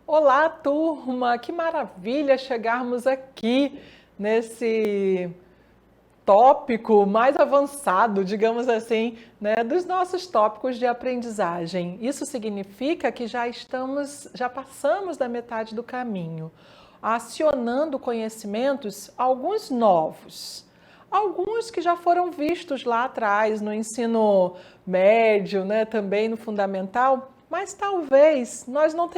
Olá, turma! Que maravilha chegarmos aqui nesse tópico mais avançado, digamos assim, né, dos nossos tópicos de aprendizagem. Isso significa que já passamos da metade do caminho, acionando conhecimentos, alguns novos. Alguns que já foram vistos lá atrás, no ensino médio, né, também no fundamental, mas talvez nós não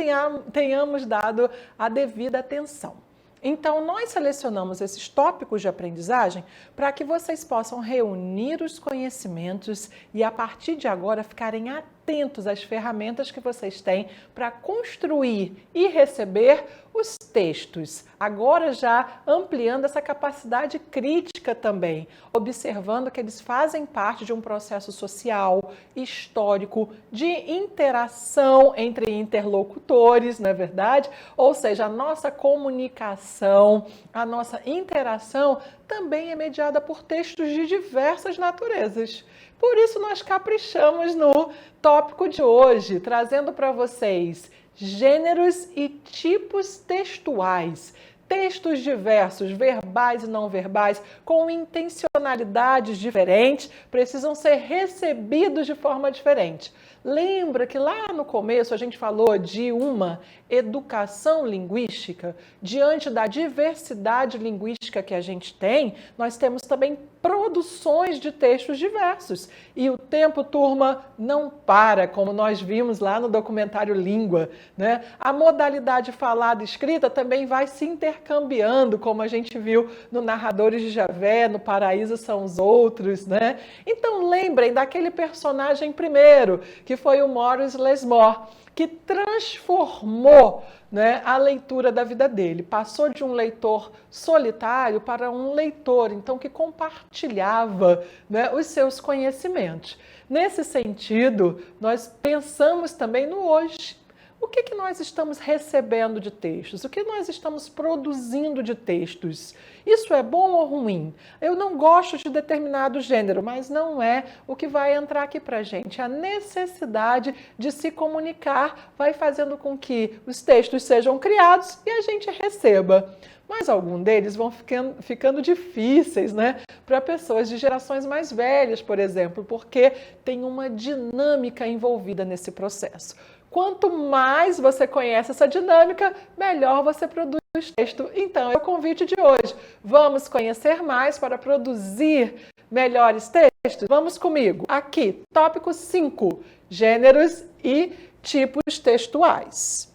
tenhamos dado a devida atenção. Então, nós selecionamos esses tópicos de aprendizagem para que vocês possam reunir os conhecimentos e, a partir de agora, ficarem atentos às ferramentas que vocês têm para construir e receber os textos. Agora já ampliando essa capacidade crítica também, observando que eles fazem parte de um processo social, histórico, de interação entre interlocutores, não é verdade? Ou seja, a nossa comunicação, a nossa interação também é mediada por textos de diversas naturezas. Por isso nós caprichamos no tópico de hoje, trazendo para vocês gêneros e tipos textuais. Textos diversos, verbais e não verbais, com intencionalidades diferentes, precisam ser recebidos de forma diferente. Lembra que lá no começo a gente falou de uma educação linguística? Diante da diversidade linguística que a gente tem, nós temos também produções de textos diversos. E o tempo, turma, não para, como nós vimos lá no documentário Língua, né? A modalidade falada e escrita também vai se intercambiando, como a gente viu no Narradores de Javé, no Paraíso São os Outros, né? Então lembrem daquele personagem primeiro, que foi o Maurice Lesmore, que transformou, né, a leitura da vida dele. Passou de um leitor solitário para um leitor, então, que compartilhava, né, os seus conhecimentos. Nesse sentido, nós pensamos também no hoje. O que nós estamos recebendo de textos? O que nós estamos produzindo de textos? Isso é bom ou ruim? Eu não gosto de determinado gênero, mas não é o que vai entrar aqui para a gente. A necessidade de se comunicar vai fazendo com que os textos sejam criados e a gente receba. Mas alguns deles vão ficando difíceis, né, para pessoas de gerações mais velhas, por exemplo, porque tem uma dinâmica envolvida nesse processo. Quanto mais você conhece essa dinâmica, melhor você produz texto. Então, é o convite de hoje. Vamos conhecer mais para produzir melhores textos? Vamos comigo. Aqui, tópico 5, gêneros e tipos textuais.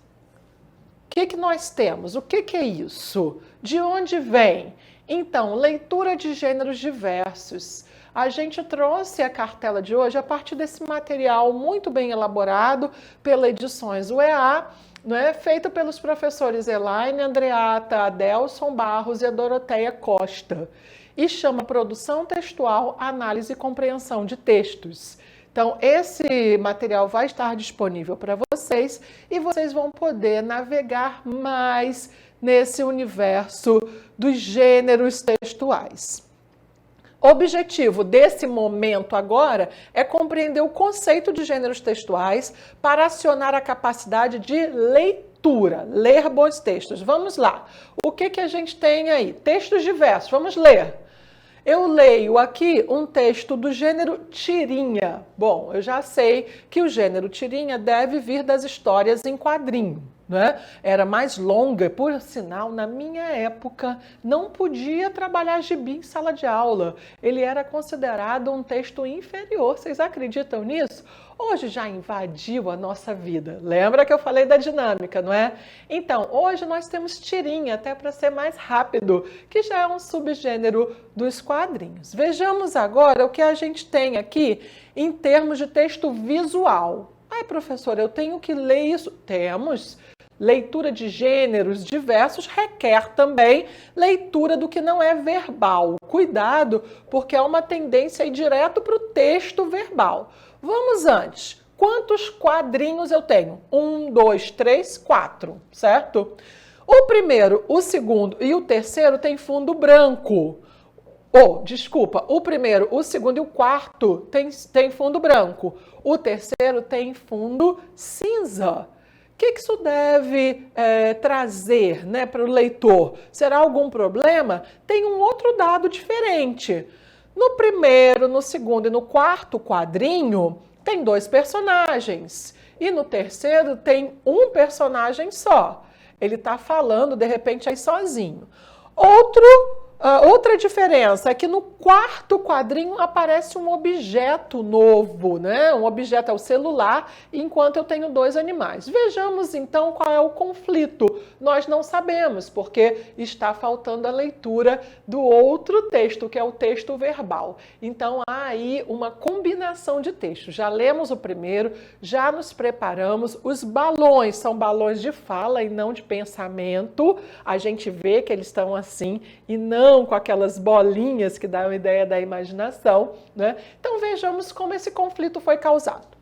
O que nós temos? O que é isso? De onde vem? Então, leitura de gêneros diversos. A gente trouxe a cartela de hoje a partir desse material muito bem elaborado pela Edições UEA, né, feito pelos professores Elaine Andreata, Adelson Barros e a Doroteia Costa. E chama Produção Textual, Análise e Compreensão de Textos. Então, esse material vai estar disponível para vocês e vocês vão poder navegar mais nesse universo dos gêneros textuais. O objetivo desse momento agora é compreender o conceito de gêneros textuais para acionar a capacidade de leitura, ler bons textos. Vamos lá. O que a gente tem aí? Textos diversos. Vamos ler. Eu leio aqui um texto do gênero tirinha. Bom, eu já sei que o gênero tirinha deve vir das histórias em quadrinho, né? Era mais longa, por sinal, na minha época, não podia trabalhar gibi em sala de aula. Ele era considerado um texto inferior. Vocês acreditam nisso? Hoje já invadiu a nossa vida. Lembra que eu falei da dinâmica, não é? Então, hoje nós temos tirinha, até para ser mais rápido, que já é um subgênero dos quadrinhos. Vejamos agora o que a gente tem aqui em termos de texto visual. Ai, professora, eu tenho que ler isso? Temos. Leitura de gêneros diversos requer também leitura do que não é verbal. Cuidado, porque é uma tendência a ir direto para o texto verbal. Vamos antes. Quantos quadrinhos eu tenho? 1, 2, 3, 4, certo? O primeiro, o segundo e o terceiro tem fundo branco. O primeiro, o segundo e o quarto tem fundo branco. O terceiro tem fundo cinza. que isso deve trazer, né, para o leitor? Será algum problema? Tem um outro dado diferente. No primeiro, no segundo e no quarto quadrinho, tem 2 personagens. E no terceiro tem um personagem só. Ele está falando, de repente, aí sozinho. Outra diferença é que no quarto quadrinho aparece um objeto novo, né? Um objeto é o celular, enquanto eu tenho 2 animais. Vejamos então qual é o conflito. Nós não sabemos, porque está faltando a leitura do outro texto, que é o texto verbal. Então há aí uma combinação de textos. Já lemos o primeiro, já nos preparamos. Os balões são balões de fala e não de pensamento. A gente vê que eles estão assim e não com aquelas bolinhas que dão a ideia da imaginação, né? Então vejamos como esse conflito foi causado.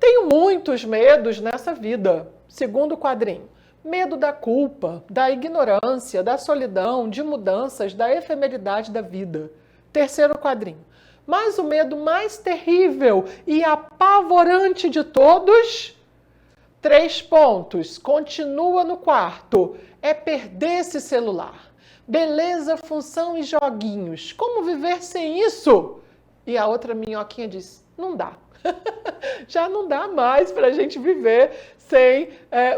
Tenho muitos medos nessa vida. Segundo quadrinho, medo da culpa, da ignorância, da solidão, de mudanças, da efemeridade da vida. Terceiro quadrinho, mas o medo mais terrível e apavorante de todos, 3 pontos, continua no quarto, é perder esse celular. Beleza, função e joguinhos. Como viver sem isso? E a outra minhoquinha diz, não dá. Já não dá mais para a gente viver sem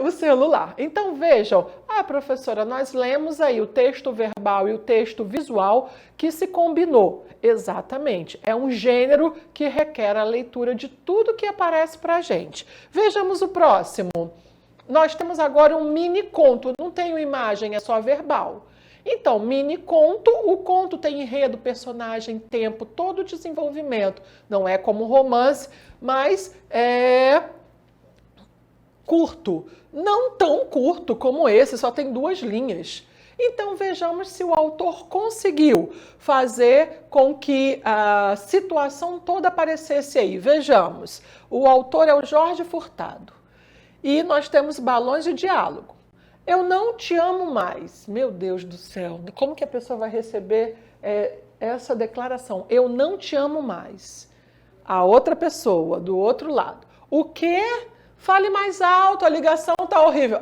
o celular. Então vejam, professora, nós lemos aí o texto verbal e o texto visual que se combinou. Exatamente, é um gênero que requer a leitura de tudo que aparece para a gente. Vejamos o próximo. Nós temos agora um mini conto, não tem imagem, é só verbal. Então, mini conto, o conto tem enredo, personagem, tempo, todo o desenvolvimento. Não é como romance, mas é curto. Não tão curto como esse, só tem 2 linhas. Então, vejamos se o autor conseguiu fazer com que a situação toda aparecesse aí. Vejamos, o autor é o Jorge Furtado. E nós temos balões de diálogo. Eu não te amo mais. Meu Deus do céu, como que a pessoa vai receber essa declaração? Eu não te amo mais. A outra pessoa, do outro lado. O quê? Fale mais alto, a ligação tá horrível.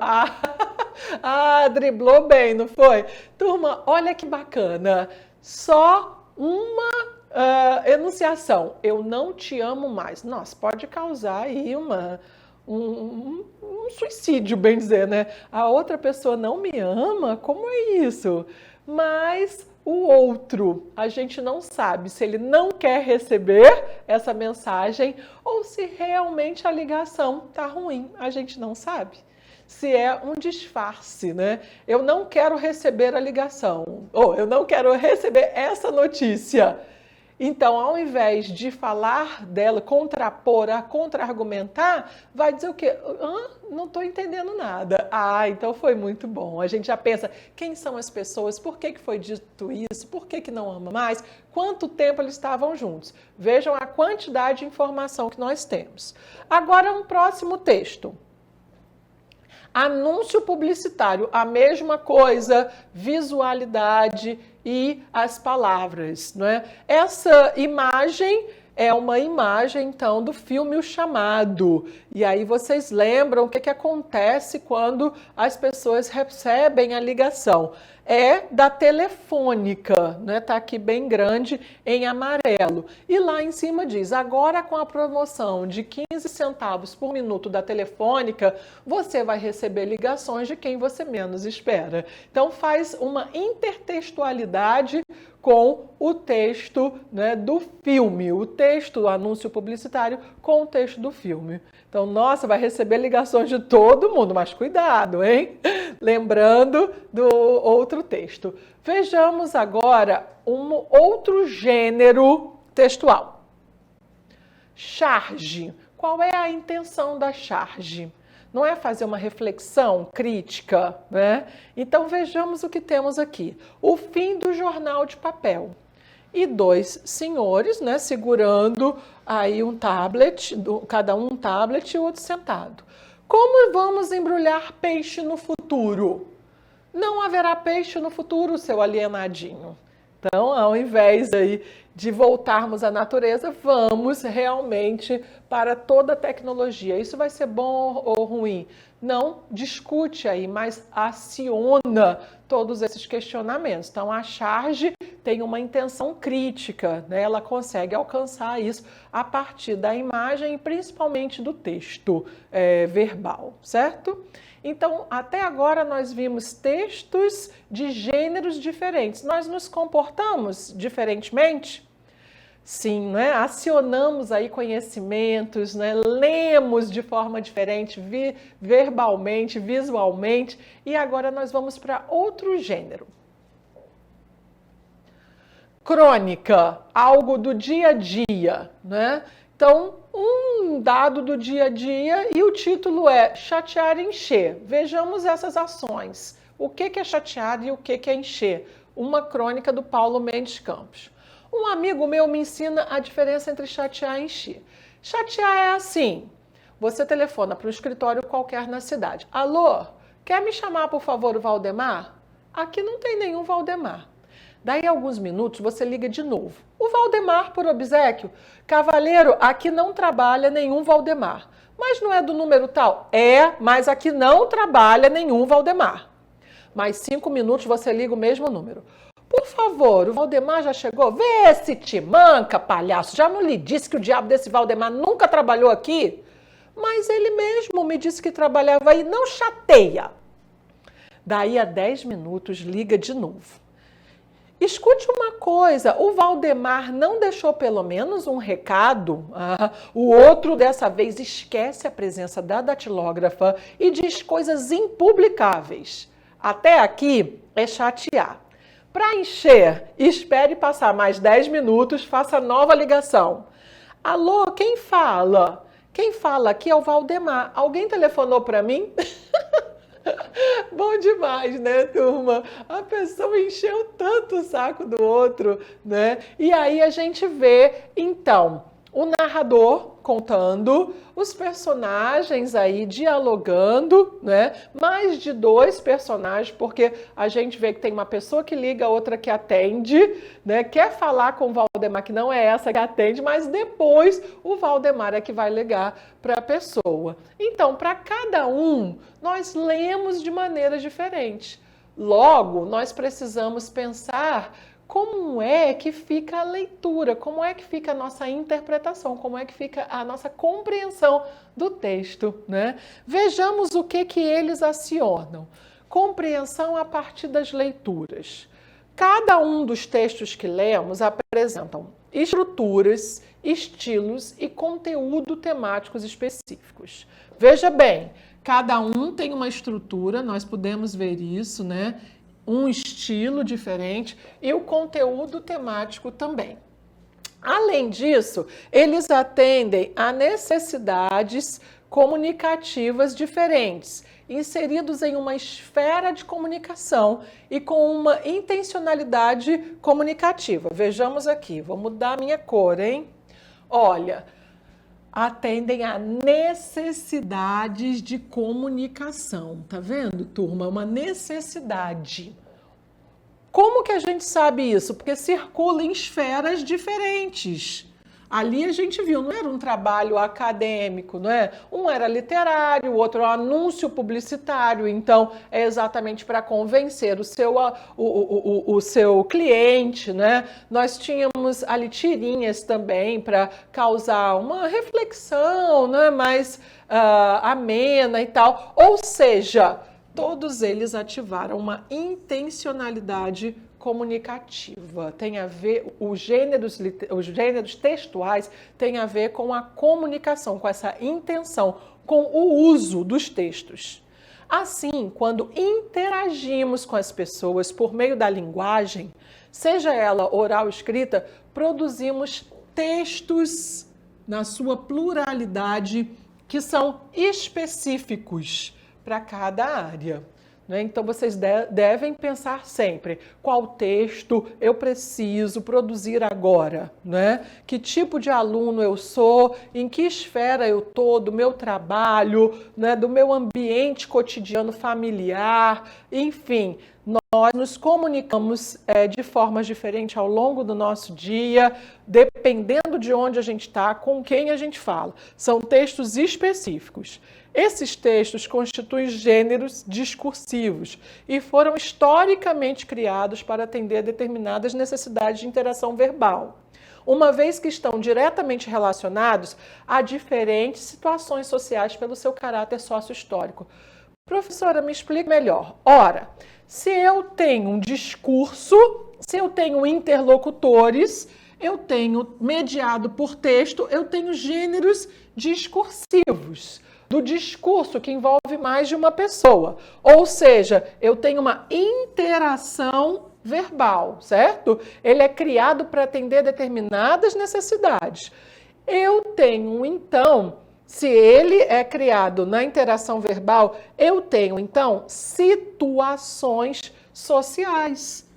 Driblou bem, não foi? Turma, olha que bacana. Só uma enunciação. Eu não te amo mais. Nossa, pode causar aí um suicídio, bem dizer, né? A outra pessoa não me ama? Como é isso? Mas o outro, a gente não sabe se ele não quer receber essa mensagem ou se realmente a ligação tá ruim. A gente não sabe. Se é um disfarce, né? Eu não quero receber a ligação, ou eu não quero receber essa notícia. Então, ao invés de falar dela, contrapor, contra-argumentar, vai dizer o quê? Não estou entendendo nada. Então foi muito bom. A gente já pensa, quem são as pessoas? Por que foi dito isso? Por que não ama mais? Quanto tempo eles estavam juntos? Vejam a quantidade de informação que nós temos. Agora, um próximo texto. Anúncio publicitário, a mesma coisa, visualidade e as palavras, não é? Essa imagem é uma imagem, então, do filme O Chamado. E aí vocês lembram o que acontece quando as pessoas recebem a ligação. É da Telefônica, né? Tá aqui bem grande em amarelo. E lá em cima diz, agora com a promoção de 15 centavos por minuto da Telefônica, você vai receber ligações de quem você menos espera. Então faz uma intertextualidade com o texto, né, do filme, o texto do anúncio publicitário com o texto do filme. Então, nossa, vai receber ligações de todo mundo, mas cuidado, hein? Lembrando do outro texto. Vejamos agora um outro gênero textual. Charge. Qual é a intenção da charge? Não é fazer uma reflexão crítica, né? Então vejamos o que temos aqui. O fim do jornal de papel. E 2 senhores, né, segurando aí um tablet, cada um tablet e o outro sentado. Como vamos embrulhar peixe no futuro? Não haverá peixe no futuro, seu alienadinho. Então, ao invés aí de voltarmos à natureza, vamos realmente para toda a tecnologia. Isso vai ser bom ou ruim? Não discute aí, mas aciona todos esses questionamentos. Então, a charge tem uma intenção crítica, né? Ela consegue alcançar isso a partir da imagem e principalmente do texto verbal, certo? Então, até agora nós vimos textos de gêneros diferentes. Nós nos comportamos diferentemente? Sim, né? Acionamos aí conhecimentos, né? Lemos de forma diferente, verbalmente, visualmente. E agora nós vamos para outro gênero. Crônica, algo do dia a dia, né? Então, um dado do dia a dia e o título é chatear e encher. Vejamos essas ações. O que é chatear e o que é encher? Uma crônica do Paulo Mendes Campos. Um amigo meu me ensina a diferença entre chatear e encher. Chatear é assim, você telefona para um escritório qualquer na cidade. Alô, quer me chamar por favor o Valdemar? Aqui não tem nenhum Valdemar. Daí, alguns minutos, você liga de novo. O Valdemar, por obséquio. Cavaleiro, aqui não trabalha nenhum Valdemar. Mas não é do número tal? É, mas aqui não trabalha nenhum Valdemar. Mais 5 minutos, você liga o mesmo número. Por favor, o Valdemar já chegou? Vê se te manca, palhaço. Já não lhe disse que o diabo desse Valdemar nunca trabalhou aqui? Mas ele mesmo me disse que trabalhava aí. Não chateia. Daí, a 10 minutos, liga de novo. Escute uma coisa, o Valdemar não deixou pelo menos um recado? O outro, dessa vez, esquece a presença da datilógrafa e diz coisas impublicáveis. Até aqui é chatear. Para encher, espere passar mais 10 minutos, faça nova ligação. Alô, quem fala? Quem fala aqui é o Valdemar. Alguém telefonou para mim? Bom demais, né, turma? A pessoa encheu tanto o saco do outro, né? E aí a gente vê, então, o narrador contando, os personagens aí dialogando, né? Mais de 2 personagens, porque a gente vê que tem uma pessoa que liga, outra que atende, né? Quer falar com o Valdemar, que não é essa que atende, mas depois o Valdemar é que vai ligar para a pessoa. Então, para cada um, nós lemos de maneira diferente. Logo, nós precisamos pensar como é que fica a leitura, como é que fica a nossa interpretação, como é que fica a nossa compreensão do texto, né? Vejamos o que eles acionam. Compreensão a partir das leituras. Cada um dos textos que lemos apresentam estruturas, estilos e conteúdo temáticos específicos. Veja bem, cada um tem uma estrutura, nós podemos ver isso, né? Um estilo diferente e o conteúdo temático também. Além disso, eles atendem a necessidades comunicativas diferentes, inseridos em uma esfera de comunicação e com uma intencionalidade comunicativa. Vejamos aqui, vou mudar a minha cor, hein? Olha, atendem a necessidades de comunicação. Tá vendo, turma? Uma necessidade. Como que a gente sabe isso? Porque circula em esferas diferentes. Ali a gente viu, não era um trabalho acadêmico, não é? Um era literário, o outro é um anúncio publicitário, então é exatamente para convencer o seu cliente, né? Nós tínhamos ali tirinhas também para causar uma reflexão, né? Mais amena e tal. Ou seja, todos eles ativaram uma intencionalidade comunicativa. Tem a ver, os gêneros textuais têm a ver com a comunicação, com essa intenção, com o uso dos textos. Assim, quando interagimos com as pessoas por meio da linguagem, seja ela oral ou escrita, produzimos textos na sua pluralidade que são específicos para cada área. Então, vocês devem pensar sempre qual texto eu preciso produzir agora, né? Que tipo de aluno eu sou, em que esfera eu estou do meu trabalho, né? Do meu ambiente cotidiano familiar, enfim, Nós nos comunicamos de formas diferentes ao longo do nosso dia, dependendo de onde a gente está, com quem a gente fala. São textos específicos. Esses textos constituem gêneros discursivos e foram historicamente criados para atender a determinadas necessidades de interação verbal, uma vez que estão diretamente relacionados a diferentes situações sociais pelo seu caráter sócio-histórico. Professora, me explique melhor. Ora, se eu tenho um discurso, se eu tenho interlocutores, eu tenho mediado por texto, eu tenho gêneros discursivos do discurso que envolve mais de uma pessoa. Ou seja, eu tenho uma interação verbal, certo? Ele é criado para atender determinadas necessidades. Eu tenho, então, se ele é criado na interação verbal, eu tenho, então, situações sociais.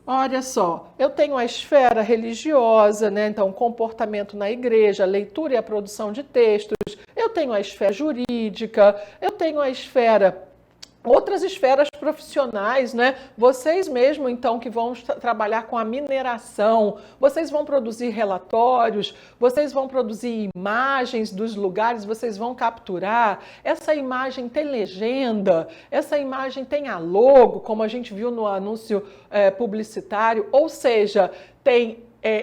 Olha só, eu tenho a esfera religiosa, né? Então, comportamento na igreja, leitura e a produção de textos. Eu tenho a esfera jurídica, eu tenho a esfera... Outras esferas profissionais, né? Vocês mesmo, então, que vão trabalhar com a mineração, vocês vão produzir relatórios, vocês vão produzir imagens dos lugares, vocês vão capturar. Essa imagem tem legenda, essa imagem tem a logo, como a gente viu no anúncio publicitário, ou seja, tem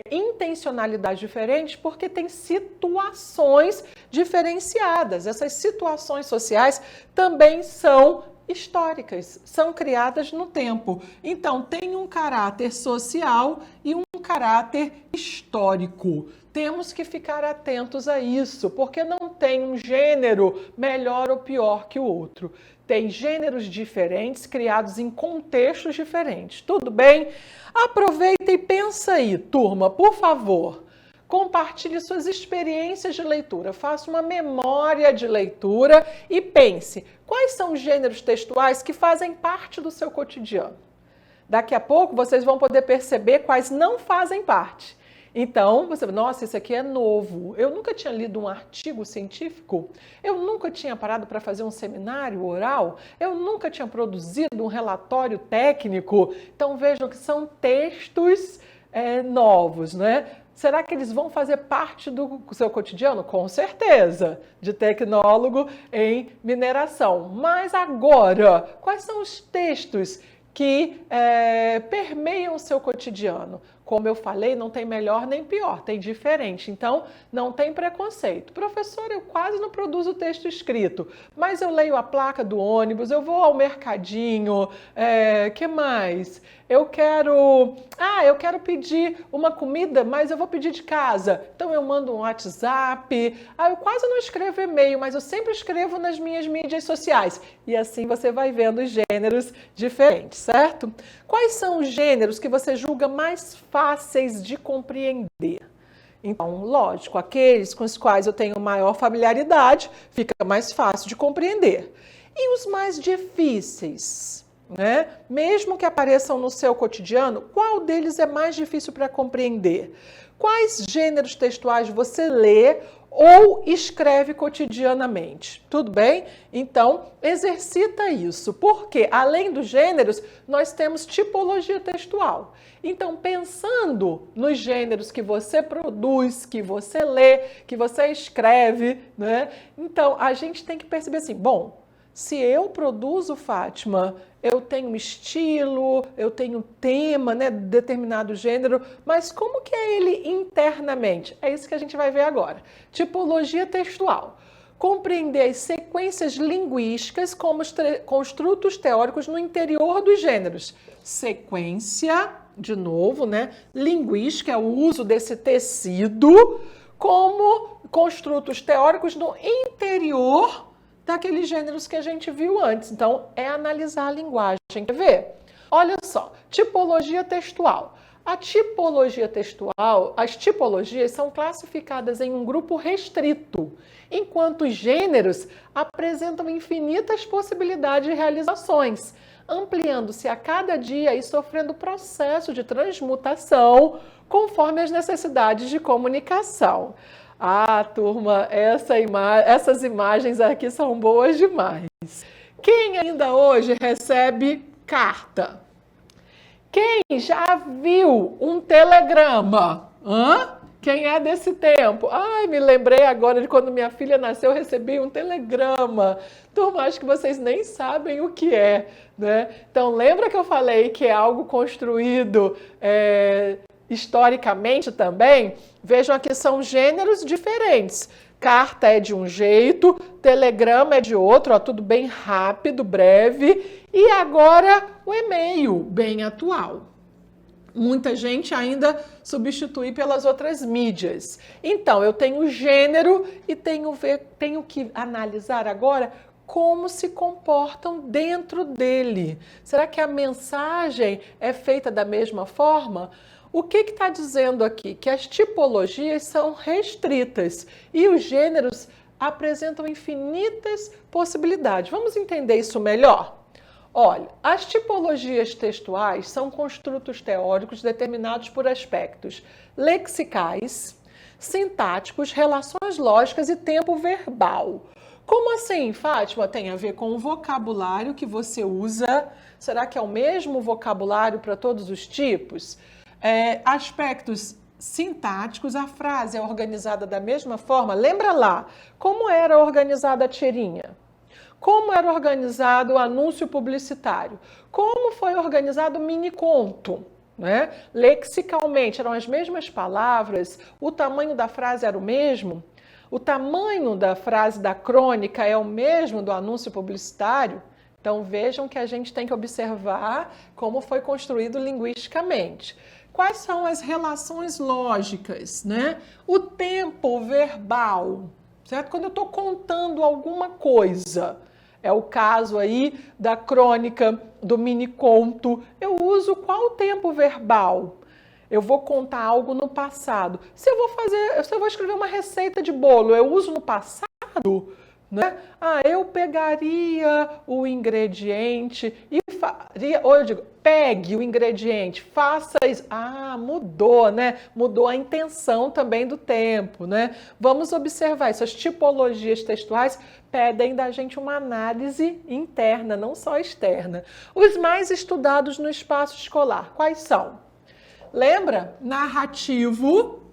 intencionalidades diferentes porque tem situações diferenciadas. Essas situações sociais também são históricas, são criadas no tempo. Então, tem um caráter social e um caráter histórico. Temos que ficar atentos a isso, porque não tem um gênero melhor ou pior que o outro. Tem gêneros diferentes, criados em contextos diferentes. Tudo bem? Aproveita e pensa aí, turma, por favor. Compartilhe suas experiências de leitura, faça uma memória de leitura e pense, quais são os gêneros textuais que fazem parte do seu cotidiano? Daqui a pouco vocês vão poder perceber quais não fazem parte. Então, você, nossa, isso aqui é novo. Eu nunca tinha lido um artigo científico, eu nunca tinha parado para fazer um seminário oral, eu nunca tinha produzido um relatório técnico. Então, vejam que são textos novos, né? Será que eles vão fazer parte do seu cotidiano? Com certeza, de tecnólogo em mineração. Mas agora, quais são os textos que permeiam o seu cotidiano? Como eu falei, não tem melhor nem pior, tem diferente. Então, não tem preconceito. Professor, eu quase não produzo texto escrito, mas eu leio a placa do ônibus, eu vou ao mercadinho, que mais? Eu quero pedir uma comida, mas eu vou pedir de casa. Então, eu mando um WhatsApp. Eu quase não escrevo e-mail, mas eu sempre escrevo nas minhas mídias sociais. E assim você vai vendo os gêneros diferentes, certo? Quais são os gêneros que você julga mais fáceis de compreender? Então, lógico, aqueles com os quais eu tenho maior familiaridade, fica mais fácil de compreender. E os mais difíceis, né? Mesmo que apareçam no seu cotidiano, qual deles é mais difícil para compreender? Quais gêneros textuais você lê ou escreve cotidianamente? Tudo bem? Então, exercita isso, porque além dos gêneros, nós temos tipologia textual. Então, pensando nos gêneros que você produz, que você lê, que você escreve, né? Então, a gente tem que perceber assim, bom, se eu produzo, Fátima, eu tenho estilo, eu tenho tema, né, determinado gênero, mas como que é ele internamente? É isso que a gente vai ver agora. Tipologia textual. Compreender as sequências linguísticas como os construtos teóricos no interior dos gêneros. Sequência, de novo, né, linguística é o uso desse tecido como construtos teóricos no interior daqueles gêneros que a gente viu antes. Então, é analisar a linguagem. Quer ver? Olha só, tipologia textual. A tipologia textual, as tipologias são classificadas em um grupo restrito, enquanto os gêneros apresentam infinitas possibilidades de realizações, ampliando-se a cada dia e sofrendo processo de transmutação conforme as necessidades de comunicação. Ah, turma, essas imagens aqui são boas demais. Quem ainda hoje recebe carta? Quem já viu um telegrama? Hã? Quem é desse tempo? Ai, me lembrei agora de quando minha filha nasceu, eu recebi um telegrama. Turma, acho que vocês nem sabem o que é, né? Então, lembra que eu falei que é algo construído historicamente também? Vejam aqui, são gêneros diferentes. Carta é de um jeito, telegrama é de outro, ó, tudo bem rápido, breve. E agora o e-mail, bem atual. Muita gente ainda substitui pelas outras mídias. Então, eu tenho gênero e tenho que analisar agora como se comportam dentro dele. Será que a mensagem é feita da mesma forma? O que está dizendo aqui? Que as tipologias são restritas e os gêneros apresentam infinitas possibilidades. Vamos entender isso melhor? Olha, as tipologias textuais são construtos teóricos determinados por aspectos lexicais, sintáticos, relações lógicas e tempo verbal. Como assim, Fátima? Tem a ver com o vocabulário que você usa. Será que é o mesmo vocabulário para todos os tipos? Aspectos sintáticos, a frase é organizada da mesma forma. Lembra lá, como era organizada a tirinha? Como era organizado o anúncio publicitário? Como foi organizado o mini-conto? Né? Lexicalmente, eram as mesmas palavras? O tamanho da frase era o mesmo? O tamanho da frase da crônica é o mesmo do anúncio publicitário? Então, vejam que a gente tem que observar como foi construído linguisticamente. Quais são as relações lógicas, né? O tempo verbal, certo? Quando eu estou contando alguma coisa, é o caso aí da crônica, do mini-conto, eu uso qual tempo verbal? Eu vou contar algo no passado. Se eu vou escrever uma receita de bolo, eu uso no passado? Né? Eu pegaria o ingrediente e faria, ou eu digo, pegue o ingrediente, faça isso. Mudou, né? Mudou a intenção também do tempo, né? Vamos observar isso. As tipologias textuais pedem da gente uma análise interna, não só externa. Os mais estudados no espaço escolar, quais são? Lembra? Narrativo,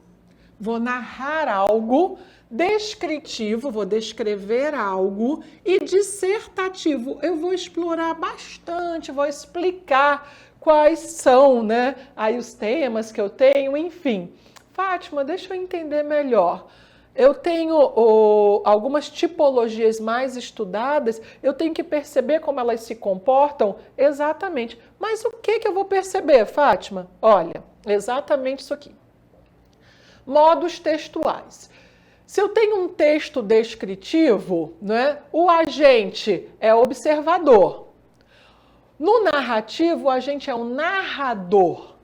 vou narrar algo. Descritivo, vou descrever algo, e dissertativo, eu vou explorar bastante, vou explicar quais são, né, aí os temas que eu tenho, enfim. Fátima, deixa eu entender melhor. Eu tenho algumas tipologias mais estudadas, eu tenho que perceber como elas se comportam exatamente. Mas o que eu vou perceber, Fátima? Olha, exatamente isso aqui. Modos textuais. Se eu tenho um texto descritivo, né, o agente é observador. No narrativo, o agente é um narrador.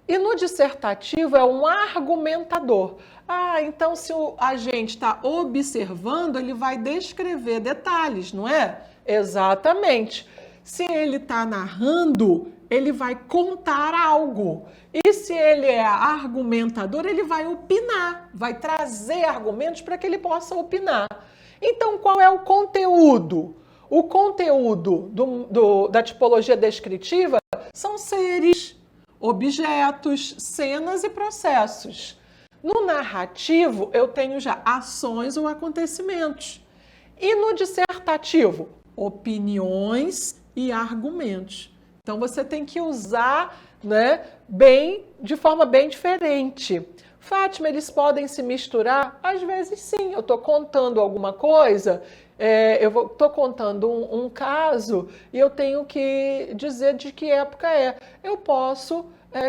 E no dissertativo, é um argumentador. Então se o agente está observando, ele vai descrever detalhes, não é? Exatamente. Se ele está narrando, ele vai contar algo. E se ele é argumentador, ele vai opinar, vai trazer argumentos para que ele possa opinar. Então, qual é o conteúdo? O conteúdo da tipologia descritiva são seres, objetos, cenas e processos. No narrativo, eu tenho já ações ou acontecimentos. E no dissertativo, opiniões e argumentos. Então, você tem que usar, né, de forma bem diferente. Fátima, eles podem se misturar? Às vezes sim, eu estou contando alguma coisa, estou contando um caso e eu tenho que dizer de que época é. Eu posso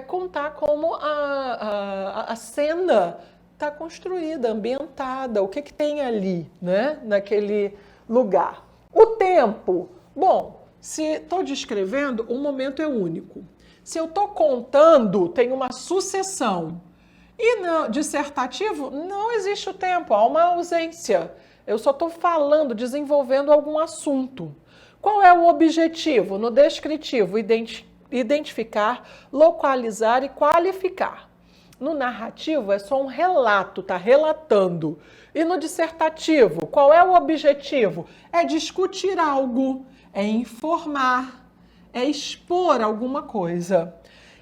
contar como a cena está construída, ambientada, o que tem ali, né, naquele lugar. O tempo, bom, se estou descrevendo, o momento é único. Se eu estou contando, tem uma sucessão. E no dissertativo, não existe o tempo, há uma ausência. Eu só estou falando, desenvolvendo algum assunto. Qual é o objetivo? No descritivo, identificar, localizar e qualificar. No narrativo, é só um relato, está relatando. E no dissertativo, qual é o objetivo? É discutir algo, é informar, é expor alguma coisa.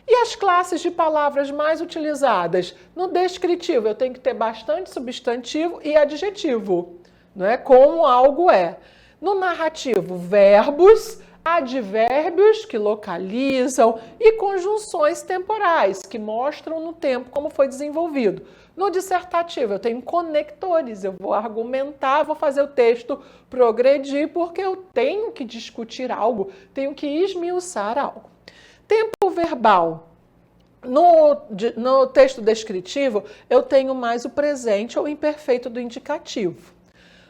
E as classes de palavras mais utilizadas? No descritivo, eu tenho que ter bastante substantivo e adjetivo, né? Como algo é. No narrativo, verbos, advérbios que localizam e conjunções temporais que mostram no tempo como foi desenvolvido. No dissertativo, eu tenho conectores, eu vou argumentar, vou fazer o texto progredir porque eu tenho que discutir algo, tenho que esmiuçar algo. Tempo verbal. No texto descritivo, eu tenho mais o presente ou imperfeito do indicativo.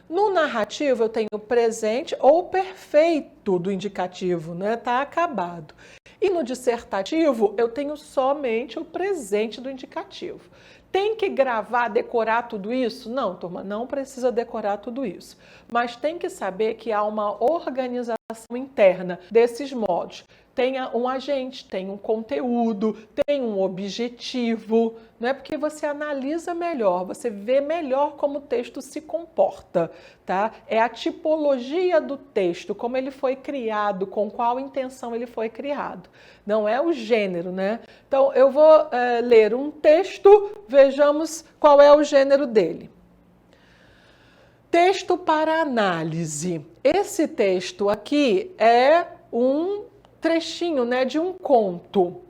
No narrativo, eu tenho o presente ou perfeito do indicativo, né? Tá acabado. E no dissertativo, eu tenho somente o presente do indicativo. Tem que gravar, decorar tudo isso? Não, turma, não precisa decorar tudo isso. Mas tem que saber que há uma organização interna desses modos. Tem um agente, tem um conteúdo, tem um objetivo, não é? Porque você analisa melhor, você vê melhor como o texto se comporta, tá? É a tipologia do texto, como ele foi criado, com qual intenção ele foi criado. Não é o gênero, né? Então, eu vou ler um texto, vejamos qual é o gênero dele. Texto para análise. Esse texto aqui é um trechinho, né, de um conto.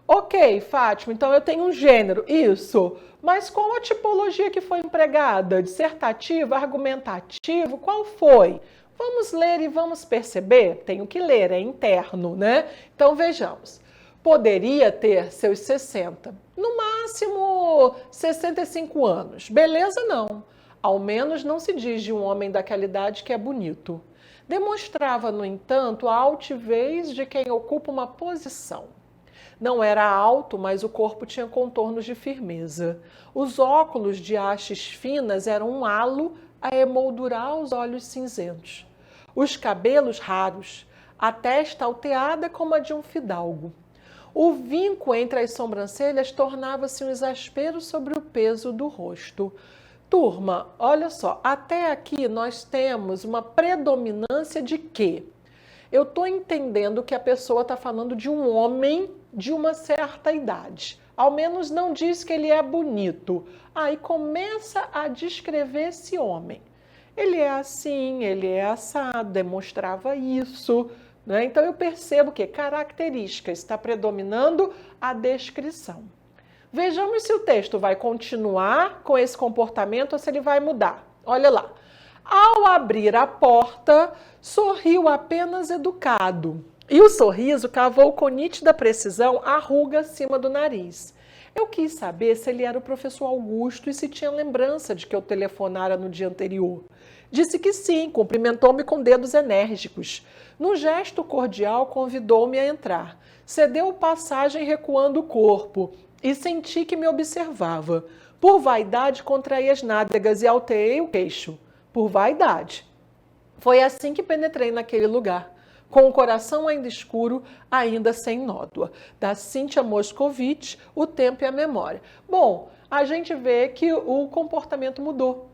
Ok, Fátima, então eu tenho um gênero, isso. Mas qual a tipologia que foi empregada? Dissertativo, argumentativo, qual foi? Vamos ler e vamos perceber? Tenho que ler, é interno, né? Então vejamos. Poderia ter seus 60, no máximo 65 anos. Beleza, não. Ao menos não se diz de um homem daquela idade que é bonito. Demonstrava, no entanto, a altivez de quem ocupa uma posição. Não era alto, mas o corpo tinha contornos de firmeza. Os óculos de hastes finas eram um halo a emoldurar os olhos cinzentos. Os cabelos raros, a testa alteada como a de um fidalgo. O vinco entre as sobrancelhas tornava-se um exaspero sobre o peso do rosto. Turma, olha só, até aqui nós temos uma predominância de quê? Eu estou entendendo que a pessoa está falando de um homem de uma certa idade. Ao menos não diz que ele é bonito. Aí começa a descrever esse homem. Ele é assim, ele é assado, demonstrava isso, né? Então eu percebo que características está predominando a descrição. Vejamos se o texto vai continuar com esse comportamento ou se ele vai mudar. Olha lá. Ao abrir a porta, sorriu apenas educado. E o sorriso cavou com nítida precisão a ruga acima do nariz. Eu quis saber se ele era o professor Augusto e se tinha lembrança de que eu telefonara no dia anterior. Disse que sim, cumprimentou-me com dedos enérgicos. Num gesto cordial, convidou-me a entrar. Cedeu passagem recuando o corpo e senti que me observava. Por vaidade, contraí as nádegas e alteei o queixo. Por vaidade. Foi assim que penetrei naquele lugar, com o coração ainda escuro, ainda sem nódoa. Da Cíntia Moscovitch, O Tempo e a Memória. Bom, a gente vê que o comportamento mudou.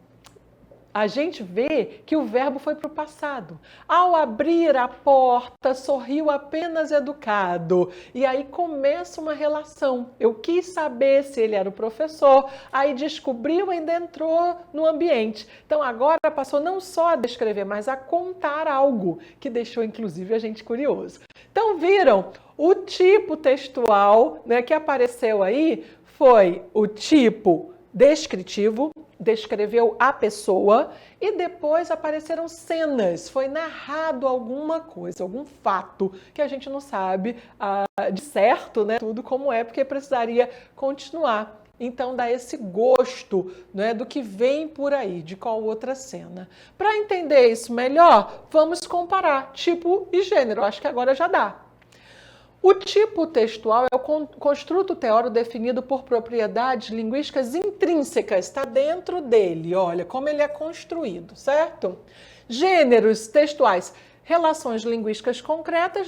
A gente vê que o verbo foi para o passado. Ao abrir a porta, sorriu apenas educado. E aí começa uma relação. Eu quis saber se ele era o professor, aí descobriu, ainda entrou no ambiente. Então agora passou não só a descrever, mas a contar algo, que deixou inclusive a gente curioso. Então viram? O tipo textual, né, que apareceu aí foi o tipo descritivo, descreveu a pessoa, e depois apareceram cenas, foi narrado alguma coisa, algum fato que a gente não sabe de certo, né, tudo como é, porque precisaria continuar. Então dá esse gosto, né, do que vem por aí, de qual outra cena. Para entender isso melhor, vamos comparar tipo e gênero, acho que agora já dá. O tipo textual é o construto teórico definido por propriedades linguísticas intrínsecas, está dentro dele, olha como ele é construído, certo? Gêneros textuais, relações linguísticas concretas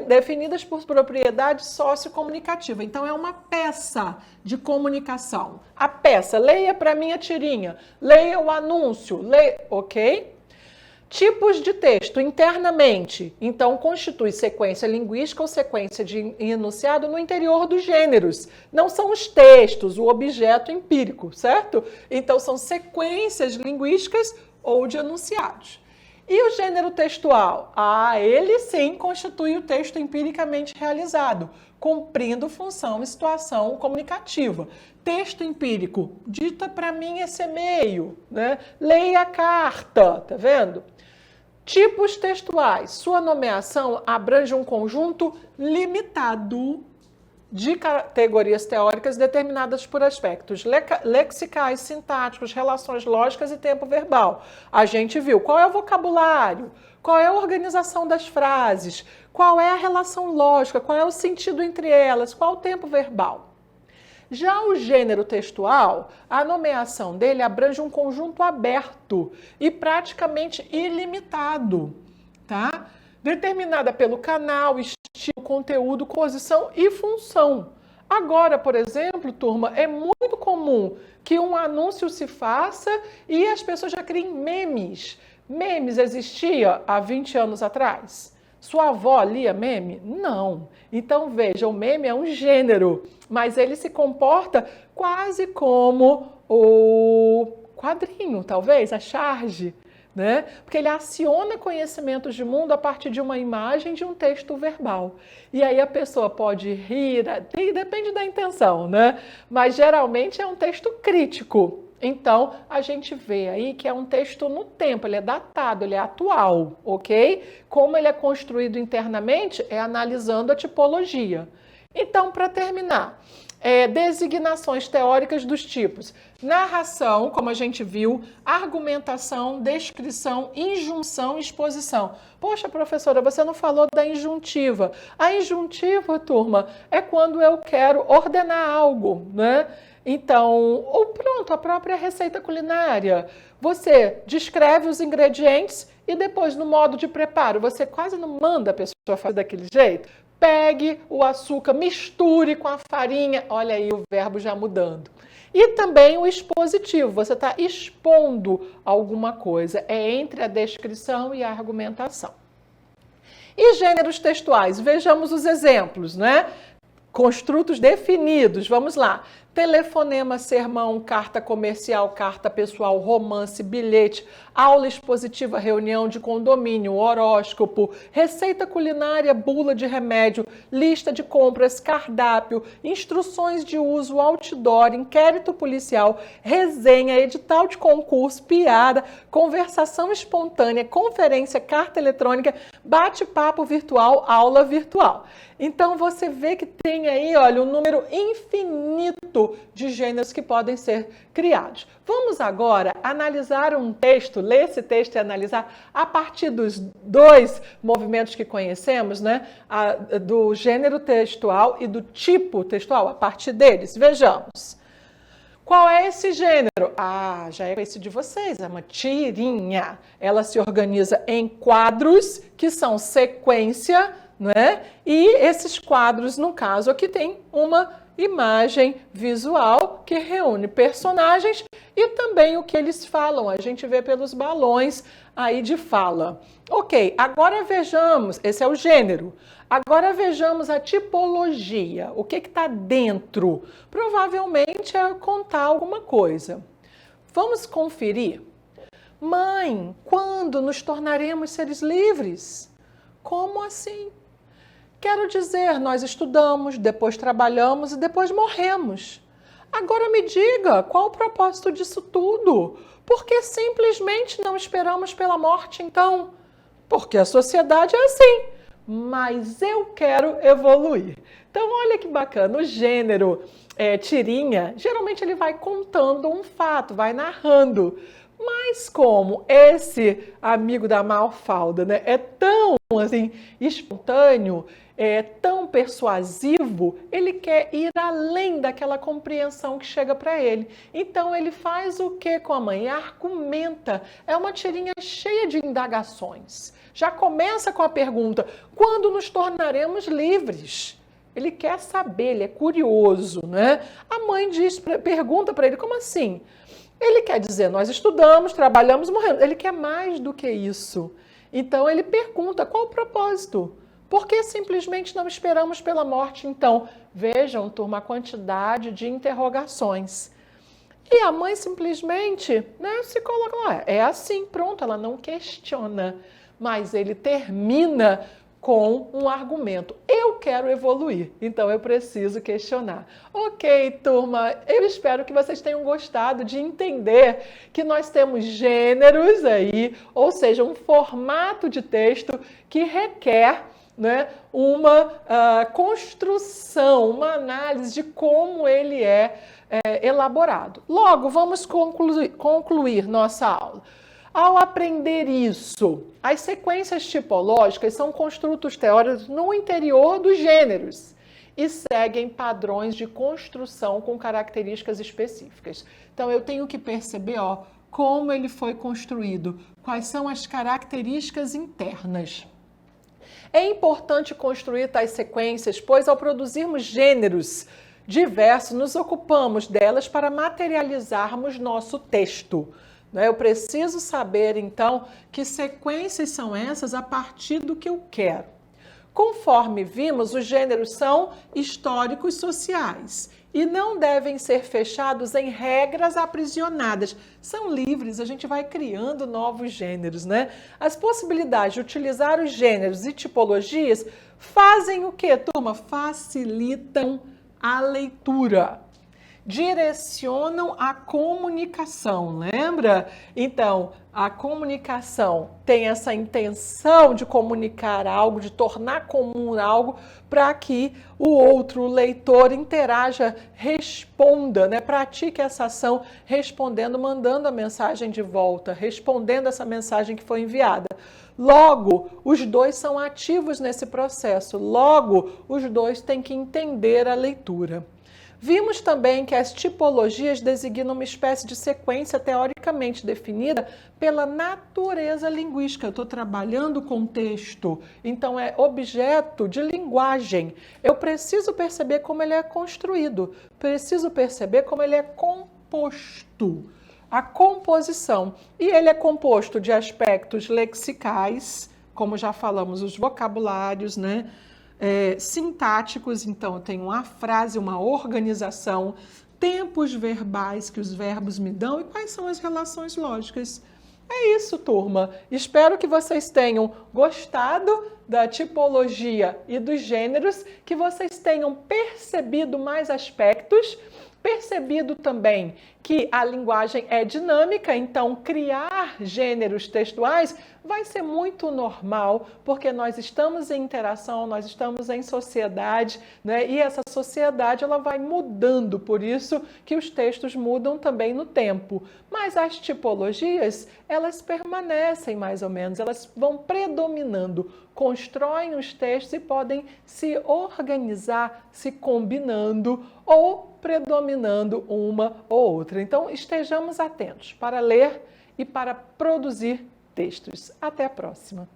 definidas por propriedade sociocomunicativa. Então é uma peça de comunicação. A peça, leia para mim a tirinha, leia o anúncio, leia, ok? Tipos de texto internamente, então constitui sequência linguística ou sequência de enunciado no interior dos gêneros. Não são os textos, o objeto empírico, certo? Então são sequências linguísticas ou de enunciados. E o gênero textual? Ele sim constitui o texto empiricamente realizado, cumprindo função e situação comunicativa. Texto empírico, dita para mim esse e-mail, né? Leia a carta, tá vendo? Tipos textuais. Sua nomeação abrange um conjunto limitado de categorias teóricas determinadas por aspectos lexicais, sintáticos, relações lógicas e tempo verbal. A gente viu qual é o vocabulário, qual é a organização das frases, qual é a relação lógica, qual é o sentido entre elas, qual é o tempo verbal. Já o gênero textual, a nomeação dele abrange um conjunto aberto e praticamente ilimitado, tá? Determinada pelo canal, estilo, conteúdo, posição e função. Agora, por exemplo, turma, é muito comum que um anúncio se faça e as pessoas já criem memes. Memes existia há 20 anos atrás? Sua avó lia meme? Não. Então, veja, o meme é um gênero, mas ele se comporta quase como o quadrinho, talvez, a charge, né? Porque ele aciona conhecimentos de mundo a partir de uma imagem de um texto verbal. E aí a pessoa pode rir, depende da intenção, né? Mas geralmente é um texto crítico. Então, a gente vê aí que é um texto no tempo, ele é datado, ele é atual, ok? Como ele é construído internamente, é analisando a tipologia. Então, para terminar, designações teóricas dos tipos. Narração, como a gente viu, argumentação, descrição, injunção e exposição. Poxa, professora, você não falou da injuntiva. A injuntiva, turma, é quando eu quero ordenar algo, né? Então, ou pronto, a própria receita culinária. Você descreve os ingredientes e depois, no modo de preparo, você quase não manda a pessoa fazer daquele jeito. Pegue o açúcar, misture com a farinha. Olha aí o verbo já mudando. E também o expositivo, você está expondo alguma coisa. É entre a descrição e a argumentação. E gêneros textuais? Vejamos os exemplos, né? Construtos definidos, vamos lá. Telefonema, sermão, carta comercial, carta pessoal, romance, bilhete, aula expositiva, reunião de condomínio, horóscopo, receita culinária, bula de remédio, lista de compras, cardápio, instruções de uso, outdoor, inquérito policial, resenha, edital de concurso, piada, conversação espontânea, conferência, carta eletrônica, bate-papo virtual, aula virtual. Então, você vê que tem aí, olha, um número infinito de gêneros que podem ser criados. Vamos agora analisar um texto, ler esse texto e analisar a partir dos dois movimentos que conhecemos, né? Do gênero textual e do tipo textual, a partir deles. Vejamos. Qual é esse gênero? Já é esse de vocês, é uma tirinha. Ela se organiza em quadros, que são sequência, né? E esses quadros, no caso aqui, tem uma imagem visual que reúne personagens e também o que eles falam. A gente vê pelos balões aí de fala. Ok, agora vejamos, esse é o gênero. Agora vejamos a tipologia, o que está dentro. Provavelmente é contar alguma coisa. Vamos conferir. Mãe, quando nos tornaremos seres livres? Como assim? Quero dizer, nós estudamos, depois trabalhamos e depois morremos. Agora me diga, qual o propósito disso tudo? Por que simplesmente não esperamos pela morte, então? Porque a sociedade é assim, mas eu quero evoluir. Então, olha que bacana, o gênero tirinha, geralmente ele vai contando um fato, vai narrando. Mas como esse amigo da Mafalda, né, é tão assim, espontâneo, é tão persuasivo, ele quer ir além daquela compreensão que chega para ele. Então ele faz o que com a mãe? Argumenta. É uma tirinha cheia de indagações. Já começa com a pergunta: quando nos tornaremos livres? Ele quer saber, ele é curioso, né? A mãe pergunta para ele: como assim? Ele quer dizer, nós estudamos, trabalhamos, morremos. Ele quer mais do que isso. Então ele pergunta, qual o propósito? Por que simplesmente não esperamos pela morte? Então, vejam, turma, a quantidade de interrogações. E a mãe simplesmente, né, se coloca lá. É assim, pronto, ela não questiona. Mas ele termina com um argumento. Eu quero evoluir, então eu preciso questionar. Ok, turma, eu espero que vocês tenham gostado de entender que nós temos gêneros aí, ou seja, um formato de texto que requer, né, uma construção, uma análise de como ele é elaborado. Logo, vamos concluir nossa aula. Ao aprender isso, as sequências tipológicas são construtos teóricos no interior dos gêneros e seguem padrões de construção com características específicas. Então, eu tenho que perceber, como ele foi construído, quais são as características internas. É importante construir tais sequências, pois ao produzirmos gêneros diversos, nos ocupamos delas para materializarmos nosso texto. Eu preciso saber, então, que sequências são essas a partir do que eu quero. Conforme vimos, os gêneros são históricos sociais e não devem ser fechados em regras aprisionadas. São livres, a gente vai criando novos gêneros, né? As possibilidades de utilizar os gêneros e tipologias fazem o quê, turma? Facilitam a leitura. Direcionam a comunicação, lembra? Então, a comunicação tem essa intenção de comunicar algo, de tornar comum algo, para que o outro, o leitor, interaja, responda, né? Pratique essa ação respondendo, mandando a mensagem de volta, respondendo essa mensagem que foi enviada. Logo, os dois são ativos nesse processo, logo, os dois têm que entender a leitura. Vimos também que as tipologias designam uma espécie de sequência teoricamente definida pela natureza linguística. Eu estou trabalhando com texto, então é objeto de linguagem. Eu preciso perceber como ele é construído, preciso perceber como ele é composto. A composição. E ele é composto de aspectos lexicais, como já falamos, os vocabulários, né? Sintáticos, então eu tenho uma frase, uma organização, tempos verbais que os verbos me dão e quais são as relações lógicas. É isso, turma. Espero que vocês tenham gostado da tipologia e dos gêneros, que vocês tenham percebido mais aspectos, percebido também que a linguagem é dinâmica, então criar gêneros textuais vai ser muito normal, porque nós estamos em interação, nós estamos em sociedade, né? E essa sociedade ela vai mudando, por isso que os textos mudam também no tempo. Mas as tipologias, elas permanecem mais ou menos, elas vão predominando, constroem os textos e podem se organizar, se combinando ou predominando uma ou outra. Então, estejamos atentos para ler e para produzir textos. Até a próxima!